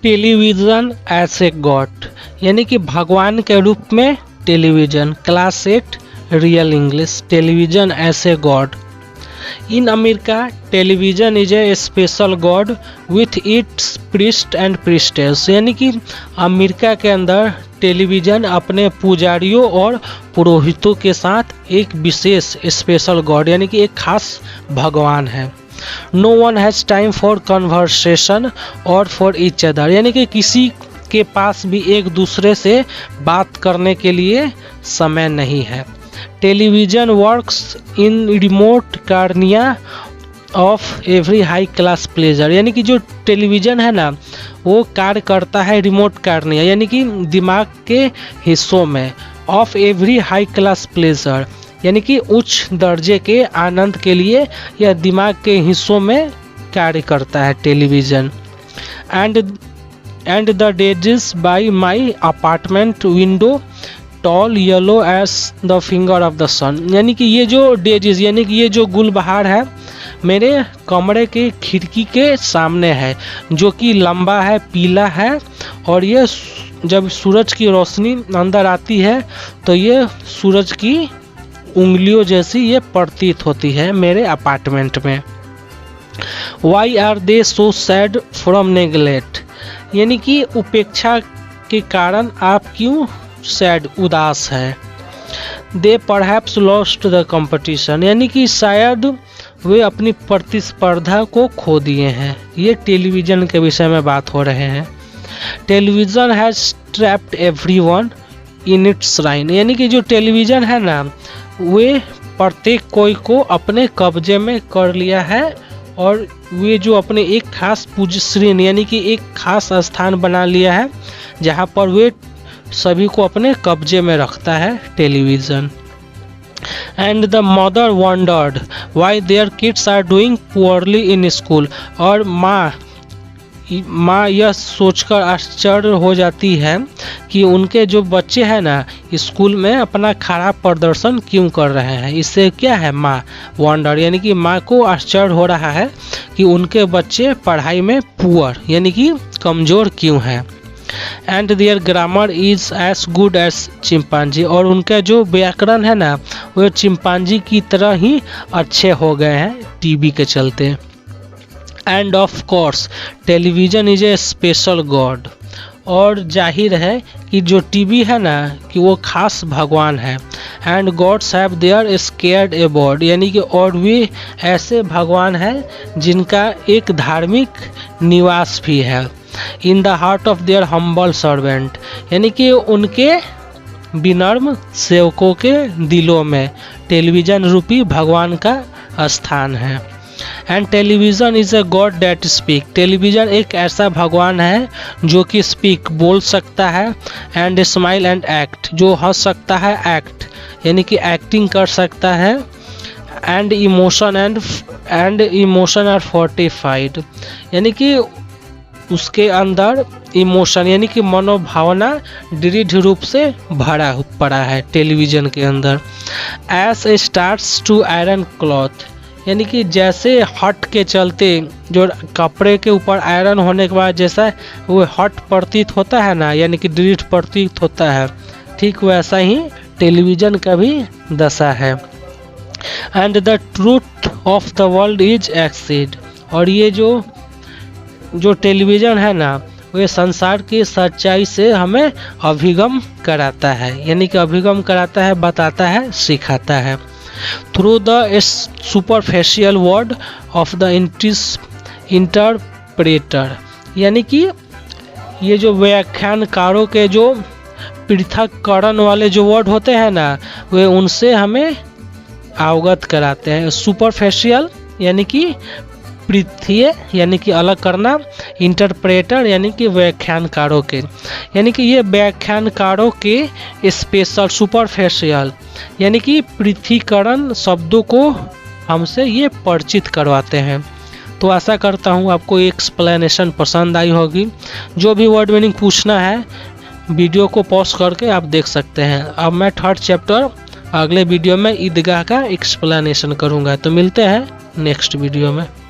Television as a God यानी कि भगवान के रूप में television. Class 8 real English, television as a god. In America television is a special god with its priest and priestess यानी कि अमेरिका के अंदर टेलीविज़न अपने पुजारियों और पुरोहितों के साथ एक विशेष स्पेशल गॉड यानी कि एक खास भगवान है। No one has time for conversation और फॉर ईच अदर यानी कि किसी के पास भी एक दूसरे से बात करने के लिए समय नहीं है। Television works in remote cornea of every high class pleasure यानी कि जो टेलीविज़न है ना वो कार्य करता है रिमोट कार्निया यानी कि दिमाग के हिस्सों में, of every high class pleasure यानी कि उच्च दर्जे के आनंद के लिए यह दिमाग के हिस्सों में कार्य करता है television. And the daisies by my apartment window tall yellow as the finger of the sun यानी कि ये जो डेजिस यानी कि ये जो गुलबहार है मेरे कमरे के खिड़की के सामने है, जो कि लंबा है, पीला है और ये जब सूरज की रोशनी अंदर आती है तो ये सूरज की उंगलियों जैसी ये प्रतीत होती है मेरे अपार्टमेंट में। Why are they so sad from neglect यानी कि उपेक्षा के कारण आप क्यों सैड उदास है। दे परहैप्स लॉस्ट द कंपटीशन यानी कि शायद वे अपनी प्रतिस्पर्धा को खो दिए हैं। ये टेलीविज़न के विषय में बात हो रहे हैं। Television has trapped everyone in its reign यानी कि जो टेलीविज़न है ना वे प्रत्येक कोई को अपने कब्जे में कर लिया है और वे जो अपने एक खास पोजीशन यानी कि एक खास स्थान बना लिया है जहाँ पर वे सभी को अपने कब्जे में रखता है television. And the mother wondered why their kids are doing poorly in school और माँ यह सोचकर आश्चर्य हो जाती है कि उनके जो बच्चे हैं ना स्कूल में अपना खराब प्रदर्शन क्यों कर रहे हैं। इससे क्या है माँ वंडर यानी कि माँ को आश्चर्य हो रहा है कि उनके बच्चे पढ़ाई में पुअर यानी कि कमज़ोर क्यों हैं। And their grammar is as good as chimpanzee और उनका जो व्याकरण है ना वो चिंपांजी की तरह ही अच्छे हो गए हैं टीवी के चलते। End of course television is a special God और जाहिर है कि जो टीवी है ना कि वो खास भगवान है। And gods have their scared aboard यानी कि और भी ऐसे भगवान हैं जिनका एक धार्मिक निवास भी है। In the heart of their humble servant यानी कि उनके विनम्र सेवकों के दिलों में टेलीविज़न रूपी भगवान का स्थान है। And television is a god that speak television एक ऐसा भगवान है जो कि स्पीक बोल सकता है, एंड स्माइल एंड एक्ट जो हंस सकता है, एक्ट यानी कि एक्टिंग कर सकता है, एंड इमोशन आर फोर्टिफाइड यानी कि उसके अंदर इमोशन यानी कि मनोभावना दृढ़ रूप से भरा पड़ा है टेलीविज़न के अंदर। As a starts to iron cloth यानी कि जैसे हट के चलते जो कपड़े के ऊपर आयरन होने के बाद जैसा वो हट प्रतीत होता है ना यानी कि दृढ़ प्रतीत होता है, ठीक वैसा ही टेलीविज़न का भी दशा है। And the truth of the world is exceed और ये जो टेलीविज़न है ना वो संसार की सच्चाई से हमें अभिगम कराता है यानी कि अभिगम कराता है, बताता है, सिखाता है। Through the superficial word of the interpreter यानी कि ये जो व्याख्यानकारों के जो पृथककरण वाले जो वर्ड होते हैं ना वे उनसे हमें अवगत कराते हैं। सुपरफिशियल यानी कि पृथ्वीय यानी कि अलग करना, इंटरप्रेटर यानी कि व्याख्यानकारों के यानी कि ये व्याख्यानकारों के स्पेशल सुपरफिशियल यानी कि पृथ्वीकरण शब्दों को हमसे ये परिचित करवाते हैं। तो आशा करता हूँ आपको एक्सप्लेनेशन पसंद आई होगी। जो भी वर्ड मीनिंग पूछना है वीडियो को पॉज करके आप देख सकते हैं। अब मैं 3rd चैप्टर अगले वीडियो में ईदगाह का एक्सप्लेनेशन करूँगा। तो मिलते हैं नेक्स्ट वीडियो में।